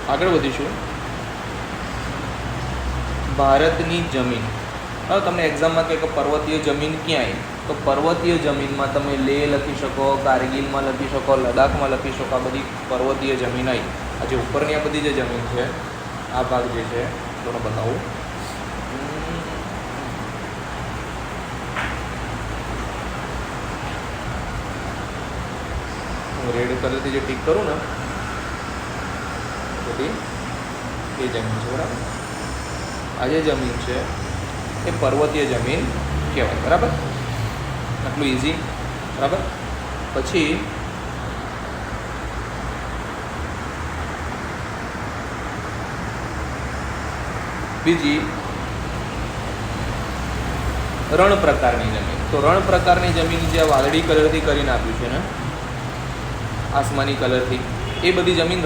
આગળ વધીશું. ભારતની જમીન. હવે તમને એક્ઝામમાં કહે કે પર્વતીય જમીન ક્યાંય, તો પર્વતીય જમીનમાં તમે લેહ લખી શકો, કારગિલમાં લખી શકો, લદ્દાખમાં લખી શકો. આ બધી પર્વતીય જમીન આવી. આ જે ઉપરની આ બધી જે જમીન છે, આ ભાગ જે છે થોડો બતાવું. હું રેડ કલરથી જે ટીક કરું ને બધી એ જમીન છે, બરાબર. આ જે જમીન છે એ પર્વતીય જમીન કહેવાય, બરાબર. આટલું ઇઝી, બરાબર. પછી બીજી રણ પ્રકારની જમીન. તો રણ પ્રકારની જમીન જે વાદળી કલરથી કરીને આપ્યું છે ને, આસમાની કલરથી, એ બધી જમીન